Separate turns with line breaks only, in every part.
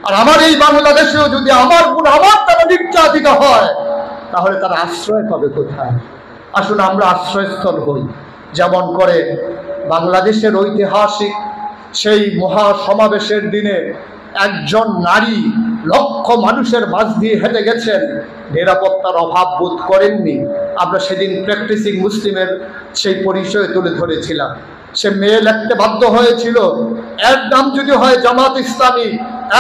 আর আমার এই বাংলাদেশেও যদি আমার গুণ আমার দ্বারা নির্যাতিত হয়, তাহলে তারা আশ্রয় পাবে কোথায়? আসুন আমরা আশ্রয়স্থল হই। যেমন করে বাংলাদেশের ঐতিহাসিক সেই মহা সমাবেশের দিনে একজন নারী লক্ষ মানুষের মাঝ দিয়ে হেঁটে গেছেন, নিরাপত্তার অভাব বোধ করেননি। আমরা সেদিন প্র্যাকটিসিং মুসলিমের সেই পরিচয় তুলে ধরেছিলাম। সে মেয়ে লিখতে বাধ্য হয়েছিল, এর নাম যদি হয় জামাত ইসলামী,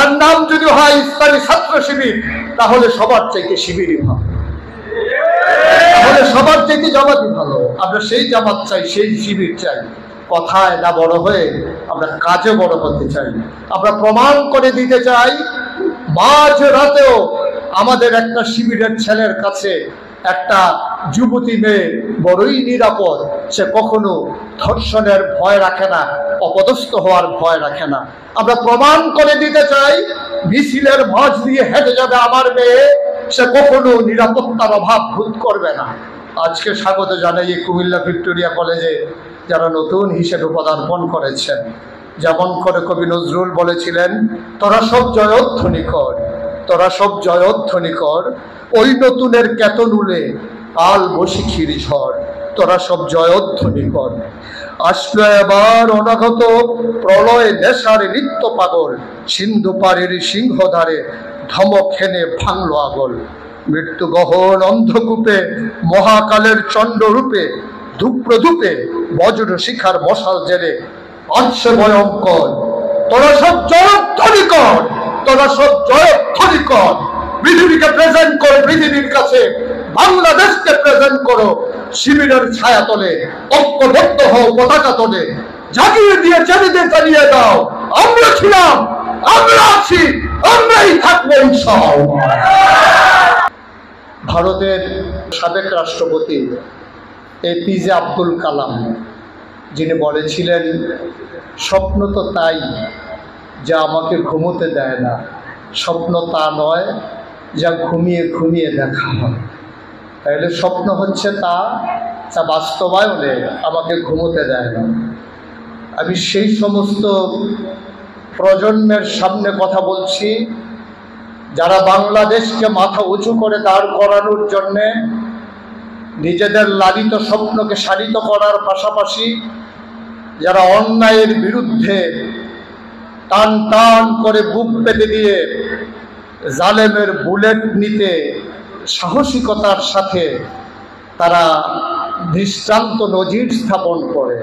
এর নাম যদি হয় ইসলামী ছাত্র শিবির, তাহলে সবার চাইতে শিবিরই ভালো, তাহলে সবার চাইতে জামাতই ভালো। আমরা সেই জামাত চাই, সেই শিবির চাই। কথায় না বড় হয়ে আমরা কাজে বড় হতে চাই। আমরা প্রমাণ করে দিতে চাই মাঝ রাতেও আমাদের একটা শিবিরের ছেলের কাছে একটা যুবতী মেয়ে বড়ই নিরাপদ। সে কখনো ধর্ষণের ভয় রাখে না, অপদস্থ হওয়ার ভয় রাখে না। আমরা প্রমাণ করে দিতে চাই মিছিলের মাঝ দিয়ে হেঁটে যাবে আমার মেয়ে, সে কখনো নিরাপত্তার অভাব বোধ করবে না। আজকে স্বাগত জানাই কুমিল্লা ভিক্টোরিয়া কলেজে যারা নতুন হিসেবে পদার্পণ করেছেন। যেমন করে কবি নজরুল বলেছিলেন, তোরা সব জয়ধ্বনি কর, তোরা সব জয়ধ্বনি কর, ওই নতুনের কেতনুলে কাল বসিখির ঝড়, তোরা সব জয়ধ্বনি কর। আসলো এবার অনাগত প্রলয় নেশারে নিত্য পাগল, সিন্ধু পাড়ের সিংহধারে ধমক হেনে ভাঙলো আগল। মৃত্যু গহন অন্ধকূপে মহাকালের চণ্ডরূপে ধূপ্রধূপে বজ্র শিখার মশাল জেলে আসছে ভয়ঙ্কর। তোরা সব জয়ধ্বনি কর, তোরা সব জয়ধ্বনি কর। পৃথিবীকে প্রেজেন্ট করো, পৃথিবীর কাছে বাংলাদেশকে প্রেজেন্ট করো। শিবিরের ছায়া তলে ঐক্যবদ্ধ হও পতাকা তলে, জাগিয়ে দিয়ে চারিদিকে জানিয়ে দাও আমরা ছিলাম, আমরা আছি, আমরাই থাকবো ইনশাআল্লাহ। ভারতের সাবেক রাষ্ট্রপতি এপিজে আব্দুল কালাম, যিনি বলেছিলেন, স্বপ্ন তো তাই যা আমাকে ঘুমোতে দেয় না, স্বপ্ন তা নয় যা ঘুমিয়ে ঘুমিয়ে দেখা হয়। তাহলে স্বপ্ন হচ্ছে তা যা বাস্তবায়নে আমাকে ঘুমোতে দেয় না। আমি সেই সমস্ত প্রজন্মের সামনে কথা বলছি যারা বাংলাদেশকে মাথা উঁচু করে দাঁড় করানোর জন্যে নিজেদের লালিত স্বপ্নকে সারিত করার পাশাপাশি যারা অন্যায়ের বিরুদ্ধে টান টান করে বুক পেতে দিয়ে জালেমের বুলেট নিতে সাহসিকতার সাথে তারা দৃষ্টান্ত নজির স্থাপন করে।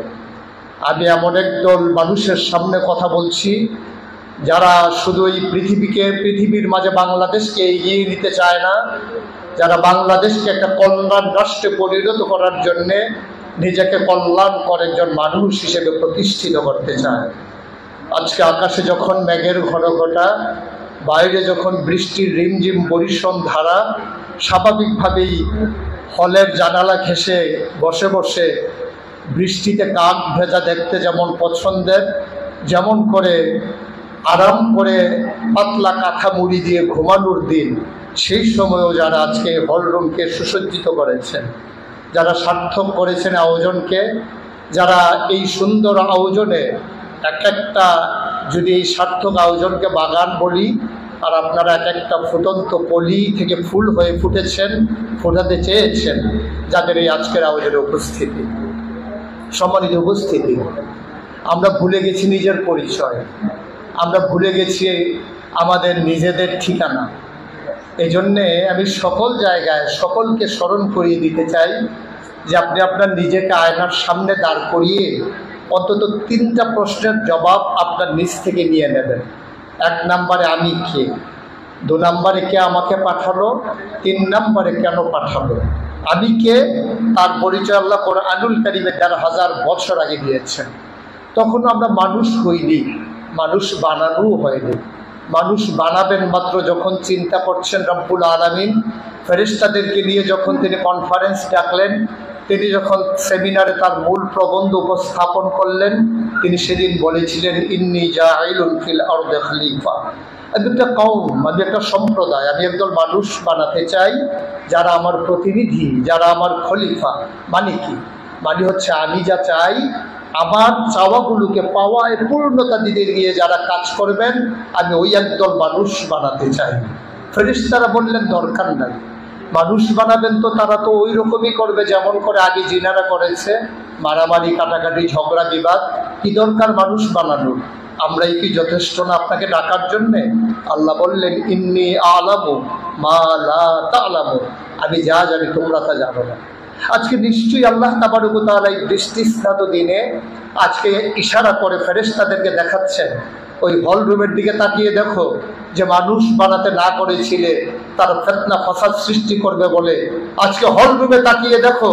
আমি এমন একদল মানুষের সামনে কথা বলছি যারা শুধু এই পৃথিবীর মাঝে বাংলাদেশকে এগিয়ে নিতে চায় না, যারা বাংলাদেশকে একটা কল্যাণ রাষ্ট্রে পরিণত করার জন্যে নিজেকে কল্যাণকর একজন মানুষ হিসেবে প্রতিষ্ঠিত করতে চায়। আজকে আকাশে যখন মেঘের ঘনঘটা, বাইরে যখন বৃষ্টির রিমঝিম বরিশন ধারা, স্বাভাবিকভাবেই হলের জানালা ঘেঁষে বসে বসে বৃষ্টিতে কাক ভেজা দেখতে যেমন পছন্দের, যেমন করে আরাম করে পাতলা কাঁথা মুড়ি দিয়ে ঘুমানোর দিন, সেই সময়ও যারা আজকে হলরুমকে সুসজ্জিত করেছেন, যারা সার্থক করেছেন আয়োজনকে, যারা এই সুন্দর আয়োজনে এক একটা, যদি এই সার্থক আয়োজনকে বাগান বলি, আর আপনারা এক একটা ফুটন্ত কলি থেকে ফুল হয়ে ফুটেছেন, ফোটাতে চেয়েছেন, যাদের এই আজকের আয়োজনে উপস্থিতি, সম্মানিত উপস্থিতি, আমরা ভুলে গেছি নিজের পরিচয়, আমরা ভুলে গেছি আমাদের নিজেদের ঠিকানা। এই জন্যে আমি সকল জায়গায় সকলকে স্মরণ করিয়ে দিতে চাই যে আপনি আপনার নিজেকে আয়নার সামনে দাঁড় করিয়ে অন্তত 3টা প্রশ্নের জবাব আপনার নিজ থেকে নিয়ে নেবেন। 1 নম্বরে আমি কে, 2 নম্বরে কে আমাকে পাঠালো, 3 নম্বরে কেন পাঠালো। আমি কে, তার পরিচয় আল্লাহ কোরআনুল কারীমে ১,৫০০ বছর আগে দিয়েছেন। তখন আমরা মানুষ হইনি, মানুষ বানানোও হয়নি। মানুষ বানাবেন মাত্র যখন চিন্তা করছেন রব্বুল আলামিন ফেরেশতাদেরকে নিয়ে যখন তিনি কনফারেন্স ডাকলেন, তিনি যখন সেমিনারে তার মূল প্রবন্ধ উপস্থাপন করলেন, তিনি সেদিন বলেছিলেন ইন্নী জাইলুন ফিল আরদি খলিফা। আমি একটা কওম, আমি একটা সম্প্রদায়, আমি একদল মানুষ বানাতে চাই যারা আমার প্রতিনিধি, যারা আমার খলিফা। মানে কি? মানে হচ্ছে আমি যা চাই আমার চাওয়াগুলোকে পাওয়ায় পূর্ণতা দিতে গিয়ে যারা কাজ করবেন, আমি ওই একদল মানুষ বানাতে চাই। ফেরেশতারা বললেন দরকার নাই, মানুষ বানাবেন তো তারা তো ওই রকমই করবে যেমন করে আগে জিনারা করেছে, মারামারি কাটাকাটি ঝগড়া বিবাদ, কি দরকার মানুষ বানানোর? আমরাই কি যথেষ্ট না আপনাকে ডাকার জন্যে? আল্লাহ বললেন ইন্নী আলামু মা লা তা'লামু, আমি যা জানি তোমরা তা জানো না। আজকে নিশ্চয়ই আল্লাহ তাবারক ওয়া তাআলা এই বৃষ্টিস্নাত দিনে আজকে ইশারা করে ফেরেশতাদেরকে দেখাচ্ছেন, ওই হল রুমের দিকে তাকিয়ে দেখো, যে মানুষ বানাতে না করেছিলে তার ফিতনা ফাসাদ সৃষ্টি করবে বলে আজকে হল রুমে তাকিয়ে দেখো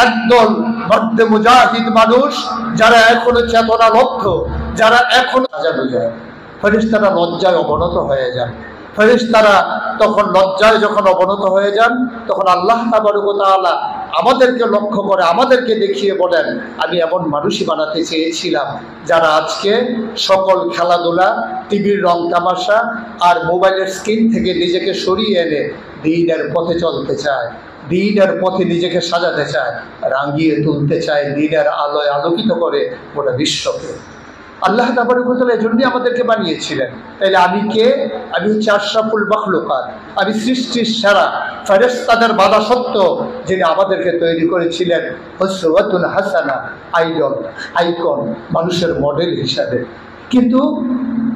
একদল মর্দে মুজাহিদ মানুষ যারা এখনো চেতনালব্ধ, যারা এখনো সাজানো যায়। ফেরেশতারা লজ্জায় অবনত হয়ে যান। ফেরেশতারা তখন লজ্জায় যখন অবনত হয়ে যান, তখন আল্লাহ তাবারক ওয়া তাআলা আমাদেরকে লক্ষ্য করে আমাদেরকে দেখিয়ে বলেন, আমি এমন মানুষই বানাতে চেয়েছিলাম যারা আজকে সকল খেলাধুলা, টিভির রং তামাশা আর মোবাইলের স্ক্রিন থেকে নিজেকে সরিয়ে এনে দ্বীনের পথে চলতে চায়, দ্বীনের পথে নিজেকে সাজাতে চায়, রাঙিয়ে তুলতে চায়, দ্বীনের আলোয় আলোকিত করে গোটা বিশ্বকে। আল্লাহ তাবারক ওয়া তাআলা এজন্যই আমাদেরকে বানিয়েছিলেন। তাইলে আমি কে? আমি হচ্ছে আশরাফুল মাখলুকাত, আমি সৃষ্টির সেরা। ফেরেশতাদের বাধা সত্ত্বেও যিনি আমাদেরকে তৈরি করেছিলেন উসওয়াতুন হাসানা, আইডল, আইকন, মানুষের মডেল হিসাবে। কিন্তু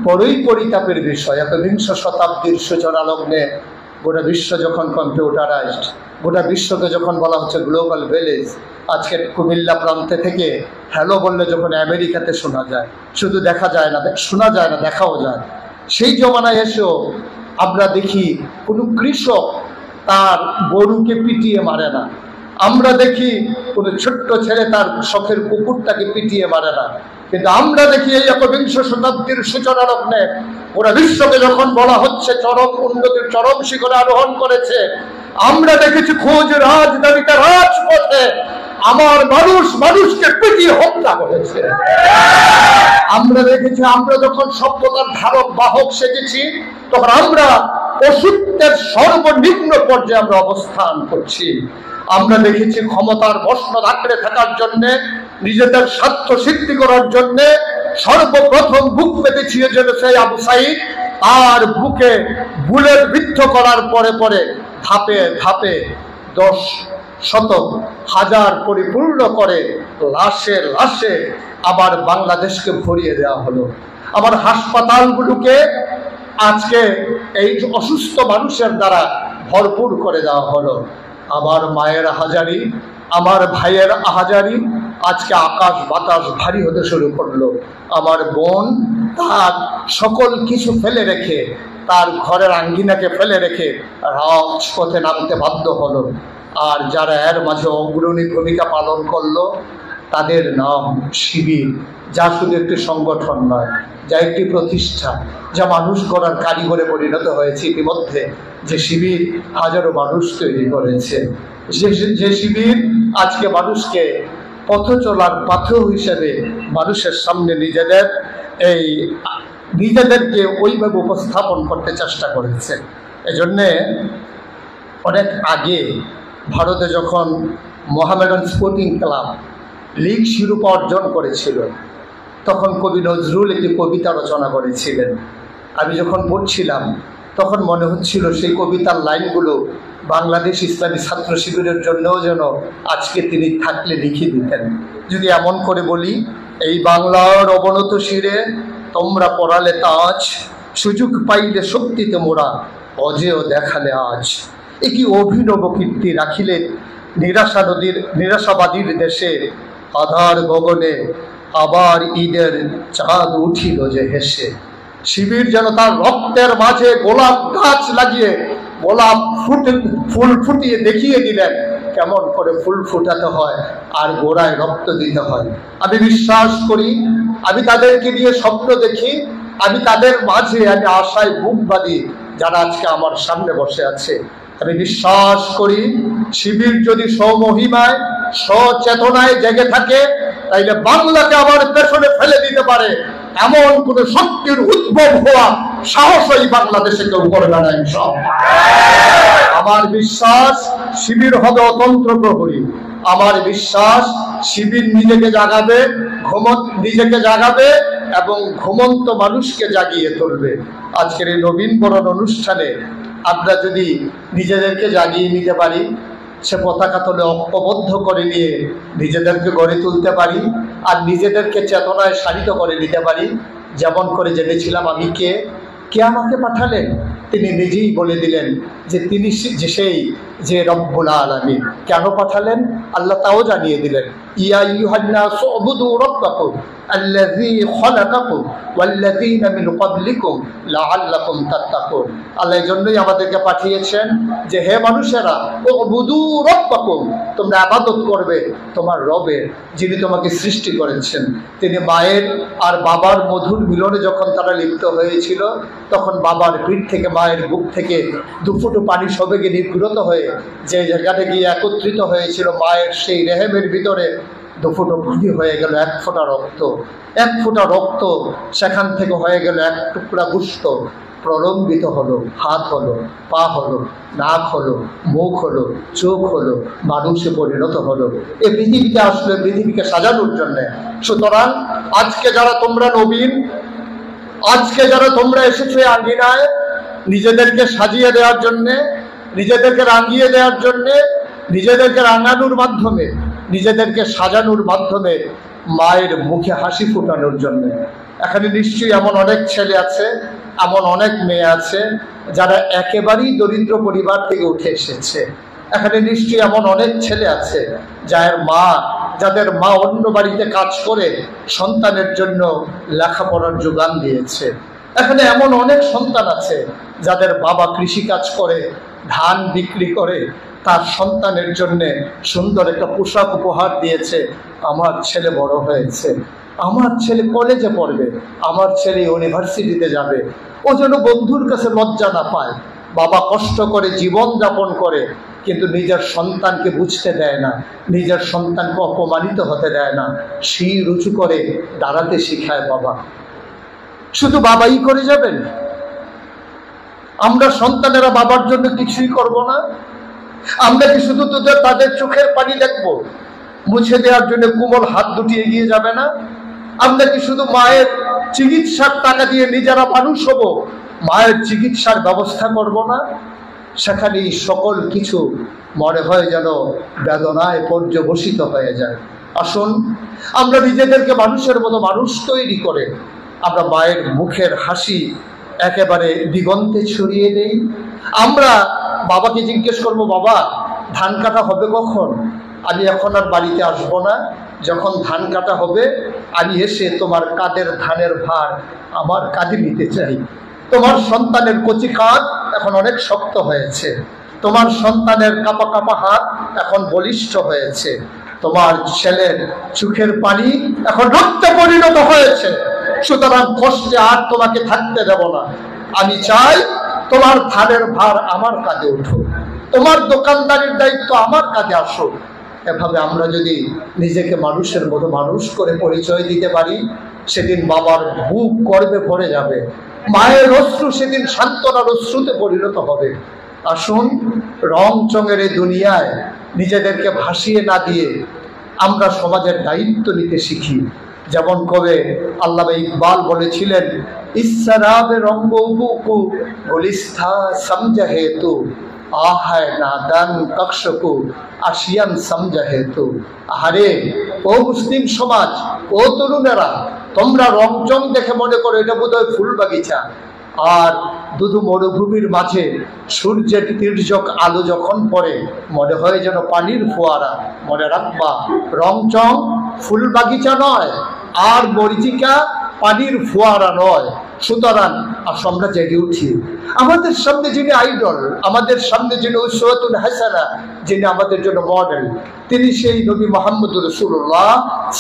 বড়ই পরিতাপের বিষয়, একবিংশ শতাব্দীর সূচনা লগ্নে গোটা বিশ্ব যখন কম্পিউটারাইজড, গোটা বিশ্বকে যখন বলা হচ্ছে গ্লোবাল ভিলেজ, আজকে কুমিল্লা প্রান্তে থেকে হ্যালো বললে যখন আমেরিকাতে শোনা যায়, শুধু দেখা যায় না, শোনা যায় না, দেখাও যায়। সেই জমানায় এসেও আমরা দেখি কোনো কৃষক তার গরুকে পিটিয়ে মারে না, আমরা দেখি কোনো ছোট্ট ছেলে তার শখের কুকুরটাকে পিটিয়ে মারে না। কিন্তু আমরা দেখি এই একবিংশ শতাব্দীর সূচনা লগ্নে ওরা বিশ্বকে যখন বলা হচ্ছে চরম উন্নতির চরম শিখরে আরোহণ করেছে, আমরা দেখেছি খোঁজ রাজধানীতে রাজপথে আমার মানুষ মানুষকে পিটিয়ে হত্যা করেছে। আমরা দেখেছি, আমরা যখন সভ্যতার ধারক বাহক শিখেছি তখন আমরা অসুস্থের সর্বনিম্ন পর্যায়ে আমরা অবস্থান করছি। আমরা দেখেছি ক্ষমতার মসনদ আঁকড়ে থাকার জন্য, নিজেদের স্বার্থ সিদ্ধি করার জন্য সর্বপ্রথম বুক পেতেছি সেই আবু সাঈদ, আর বুকে বুলেট বিদ্ধ করার পরে পরে ধাপে ধাপে 10 শতক হাজার পরিপূর্ণ করে লাশে লাশে আবার বাংলাদেশকে ভরিয়ে দেওয়া হলো। আবার হাসপাতালগুলোকে আজকে এই অসুস্থ মানুষের দ্বারা ভরপুর করে দেওয়া হলো। আমার মায়ের আহাজারি, আমার ভাইয়ের আহাজারি আজকে আকাশ বাতাস ভারী হতে শুরু করলো। আমার বোন তার সকল কিছু ফেলে রেখে, তার ঘরের আঙ্গিনাকে ফেলে রেখে রাজপথে নামতে বাধ্য হলো। আর যারা এর মাঝে অগ্রণী ভূমিকা পালন করলো তাদের নাম শিবির, যা শুধু একটি সংগঠন নয়, যা একটি প্রতিষ্ঠান, যা মানুষ গড়ার কারিগরে পরিণত হয়েছে ইতিমধ্যে। যে শিবির হাজারো মানুষ তৈরি করেছে, যে শিবির আজকে মানুষকে পথ চলার পাথর হিসেবে মানুষের সামনে নিজেদেরকে ওইভাবে উপস্থাপন করতে চেষ্টা করেছে। এজন্যে অনেক আগে ভারতে যখন মোহামেডান স্পোর্টিং ক্লাব লীগ শিরোপা অর্জন করেছিল, তখন কবি নজরুল একটি কবিতা রচনা করেছিলেন। আমি যখন পড়ছিলাম তখন মনে হচ্ছিল সেই কবিতার লাইনগুলো বাংলাদেশ ইসলামী ছাত্র শিবিরের জন্যও যেন আজকে তিনি থাকলে লিখে দিতেন। যদি এমন করে বলি, এই বাংলার অবনত শিরে তোমরা পড়ালে তাজ, সুযোগ পাইলে শক্তিতে মোরা অজেয় দেখালে আজ। এ কি অভিনব কীর্তি রাখিলে নিরাশাবাদীর দেশে, আধার গগনে আবার ঈদের চাঁদ উঠিল যে হেসে। শিবির যেন তার রক্তের মাঝে গোলাপ গাছ লাগিয়ে গোলাপ ফুল ফুটিয়ে দেখিয়ে দিলেন কেমন করে ফুল ফুটাতে হয় আর গোড়ায় রক্ত দিতে হয়। আমি বিশ্বাস করি, আমি তাদেরকে নিয়ে স্বপ্ন দেখি, আমি তাদের মাঝে আমি আশায় বুক বাঁধি যারা আজকে আমার সামনে বসে আছে। আমি বিশ্বাস করি শিবির যদি স্বমহিমায় সচেতনায় জেগে থাকে তাইলে বাংলাকে আবার পেছনে ফেলে দিতে পারে এমন কোন শক্তির উদ্ভব হওয়া সাহসই বাংলাদেশে কেউ করবে না ইনশাআল্লাহ। আমার বিশ্বাস শিবির হবে অতন্ত্র প্রহরী। আমার বিশ্বাস শিবির নিজেকে জাগাবে, নিজেকে জাগাবে এবং ঘুমন্ত মানুষকে জাগিয়ে তুলবে। আজকের এই নবীন বরণ অনুষ্ঠানে আমরা যদি নিজেদেরকে জাগিয়ে নিতে পারি, সে পতাকা তলে ঐক্যবদ্ধ করে নিয়ে নিজেদেরকে গড়ে তুলতে পারি, আর নিজেদেরকে চেতনায় শানিত করে নিতে পারি, যেমন করে জেনেছিলাম আমি কে আমাকে পাঠালেন, তিনি নিজেই বলে দিলেন যে তিনি যে রব্বুল আলামিন। কেন পাঠালেন আল্লাহ তাও জানিয়ে দিলেন, ইয়া আইয়ুহান নাসু উবুদু রাব্বাকুম আল্লাযী খালাকাকুম ওয়াল্লাযীনা মিন ক্বাবলিকুম লাআল্লাকুম তাত্তাকুন। আল্লাহ এই জন্যই আমাদেরকে পাঠিয়েছেন যে হে মানুষেরা, উবুদু রাব্বাকুম, তোমরা ইবাদত করবে তোমার রবের, যিনি তোমাকে সৃষ্টি করেছেন। তিনি মায়ের আর বাবার মধুর মিলনে যখন তারা লিপ্ত হয়েছিল, তখন বাবার পিঠ থেকে, মায়ের বুক থেকে দুফুটো পানি সবেগে নির্গত হয়ে যে জায়গাটা গিয়ে একত্রিত হয়েছিল, মায়ের সেই রেহেমের ভিতরে দুফুটো পানি হয়ে গেল এক ফোঁটা রক্ত। এক ফোঁটা রক্ত সেখান থেকে হয়ে গেল এক টুকরা গোশত, প্রলম্বিত হলো, হাত হলো, পা হলো, নাক হলো, মুখ হলো, চোখ হলো, মানুষে পরিণত হলো। এই পৃথিবীতে আসলে পৃথিবীকে সাজানোর জন্যে। সুতরাং আজকে যারা তোমরা নবীন, আজকে যারা তোমরা এসেছো আঙ্গিনায় নিজেদেরকে সাজিয়ে দেওয়ার জন্যে, নিজেদেরকে রাঙিয়ে দেওয়ার জন্যে, নিজেদেরকে রাঙানোর মাধ্যমে, নিজেদেরকে সাজানোর মাধ্যমে মায়ের মুখে হাসি ফোটানোর জন্য। এখানে নিশ্চয়ই এমন অনেক ছেলে আছে, এমন অনেক মেয়ে আছে যারা একেবারেই দরিদ্র পরিবার থেকে উঠে এসেছে। এখানে নিশ্চয়ই এমন অনেক ছেলে আছে যাদের মা অন্য বাড়িতে কাজ করে সন্তানের জন্য লেখাপড়ার যোগান দিয়েছে। এখানে এমন অনেক সন্তান আছে যাদের বাবা কৃষিকাজ করে, ধান বিক্রি করে তার সন্তানের জন্যে সুন্দর একটা পোশাক উপহার দিয়েছে। আমার ছেলে বড় হয়েছে, আমার ছেলে কলেজে পড়বে, আমার ছেলে ইউনিভার্সিটিতে যাবে, ও যেন বন্ধুর কাছে লজ্জা না পায়। বাবা কষ্ট করে জীবন যাপন করে, কিন্তু নিজের সন্তানকে বুঝতে দেয় না, নিজের সন্তানকে অপমানিত হতে দেয় না, শির উঁচু করে দাঁড়াতে শিখায় বাবা। শুধু বাবাই করে যাবেন? আমরা সন্তানেরা বাবার জন্য কিছুই করব না? আমরা কি শুধু তাদের চোখের পানি দেখবো, মুছে দেওয়ার জন্য কোমল হাত দুটি এগিয়ে যাবে না? আমরা কি শুধু মায়ের চিকিৎসার টাকা দিয়ে নিজেরা মানুষ হব, মায়ের চিকিৎসার ব্যবস্থা করব না? সেখানেই সকল কিছু মনে হয় যেন বেদনায় পর্যবসিত হয়ে যায়। আসুন আমরা নিজেদেরকে মানুষের মতো মানুষ তৈরি করে আমরা মায়ের মুখের হাসি একেবারে দিগন্তে ছড়িয়ে দেই। আমরা বাবাকে জিজ্ঞেস করবো, বাবা ধান কাটা হবে কখন? আমি এখন আর বাড়িতে আসবো না, যখন ধান কাটা হবে আমি এসে তোমার কাঁধের ধানের ভার আমার কাঁধে নিতে চাই। তোমার সন্তানের কচি কাঁধ এখন অনেক শক্ত হয়েছে, তোমার সন্তানের কাঁপা কাঁপা হাত এখন বলিষ্ঠ হয়েছে, তোমার ছেলের চোখের পানি এখন রক্তে পরিণত হয়েছে। সুতরাং কষ্টে আর তোমাকে থাকতে দেব না। আমি চাই তোমার ধানের ভার আমার কাঁধে উঠুক, তোমার দোকানদারির দায়িত্ব আমার কাঁধে আসুক। এভাবে আমরা যদি নিজেকে মানুষের মতো মানুষ করে পরিচয় দিতে পারি, সেদিন বাবার বুক গর্বে ভরে যাবে, মায়ের অশ্রু সেদিন সান্ত্বনার অশ্রুতে পরিণত হবে। আসুন রং চঙের এই দুনিয়ায় নিজেদেরকে ভাসিয়ে না দিয়ে আমরা সমাজের দায়িত্ব নিতে শিখি। যেমন কবে আল্লামা ইকবাল বলেছিলেন, ইসরাবে রঙ্গ বুকু গুলিস্থা সমঝা হেতু আহায় নাদান কক্ষকু আসিয়ান সমঝা হেতু। আহারে ও মুসলিম সমাজ, ও তরুণেরা, তোমরা রংচং দেখে মনে করো এটা বোধহয় ফুল বাগিচা, আর দুধু মরুভূমির মাঝে সূর্যের তির্যক আলো যখন পড়ে মনে হয় যেন পানির ফোয়ারা। মনে রাখবা, রংচং ফুল বাগিচা নয়, আর মরিচিকা পানির ফোয়ারা নয়। সুতরাং আমরা জেগে উঠি, আমাদের সামনে যিনি আইডল, আমাদের সামনে যিনি উসওয়াতুন হাসানা, যিনি আমাদের জন্য মডেল, তিনি সেই নবী মুহাম্মদ রাসূলুল্লাহ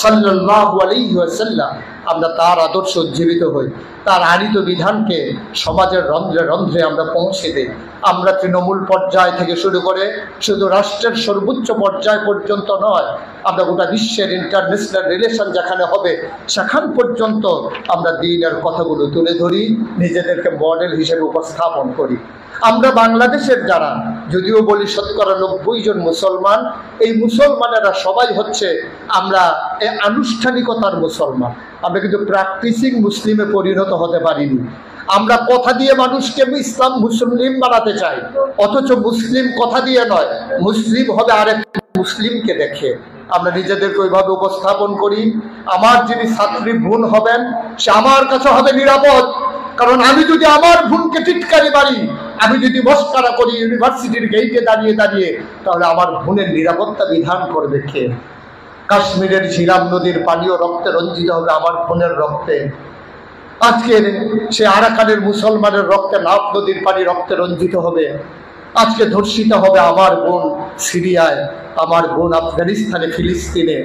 সাল্লাল্লাহু আলাইহি ওয়াসাল্লাম। আমরা তার আদর্শ উজ্জীবিত হই, তার আনিত বিধানকে সমাজের রন্ধ্রে রন্ধ্রে আমরা পৌঁছে দিই। আমরা তৃণমূল পর্যায় থেকে শুরু করে শুধু রাষ্ট্রের সর্বোচ্চ পর্যায় পর্যন্ত নয়, আমরা গোটা বিশ্বের ইন্টারন্যাশনাল রিলেশন যেখানে হবে সেখান পর্যন্ত আমরা দ্বীনের কথাগুলো তুলে ধরি, নিজেদেরকে মডেল হিসেবে উপস্থাপন করি। আমরা বাংলাদেশের যারা, যদিও বলি ৯০ জন মুসলমান। এই মুসলমানেরা সবাই হচ্ছে আমরা এই আনুষ্ঠানিকতার মুসলমান, আমরা কিন্তু প্র্যাকটিসিং মুসলিমে পরিণত হতে পারিনি। আমরা কথা দিয়ে মানুষকে ইসলাম মুসলিম বানাতে চাই, অথচ মুসলিম কথা দিয়ে নয়, মুসলিম হবে আরেক মুসলিমকে দেখে। আমরা নিজেদেরকে ওইভাবে উপস্থাপন করি, আমার যিনি ছাত্রী বোন হবেন সে আমার কাছে হবে নিরাপদ, কারণ আমি যদি আমার বোনকে টিটকারি মারি, আমি যদি মস্কারা করি ইউনিভার্সিটির গেইটে দাঁড়িয়ে দাঁড়িয়ে, তাহলে আমার বোনের নিরাপত্তা বিধান করবে কে? কাশ্মীরের ঝিলাম নদীর পানিও রক্তে রঞ্জিত হবে আমার বোনের রক্তে। আজকের সে আরাকানের মুসলমানের রক্তে নাফ নদীর পানি রক্তে রঞ্জিত হবে। আজকে ধর্ষিত হবে আমার বোন সিরিয়ায়, আমার বোন আফগানিস্তানে, ফিলিস্তিনে।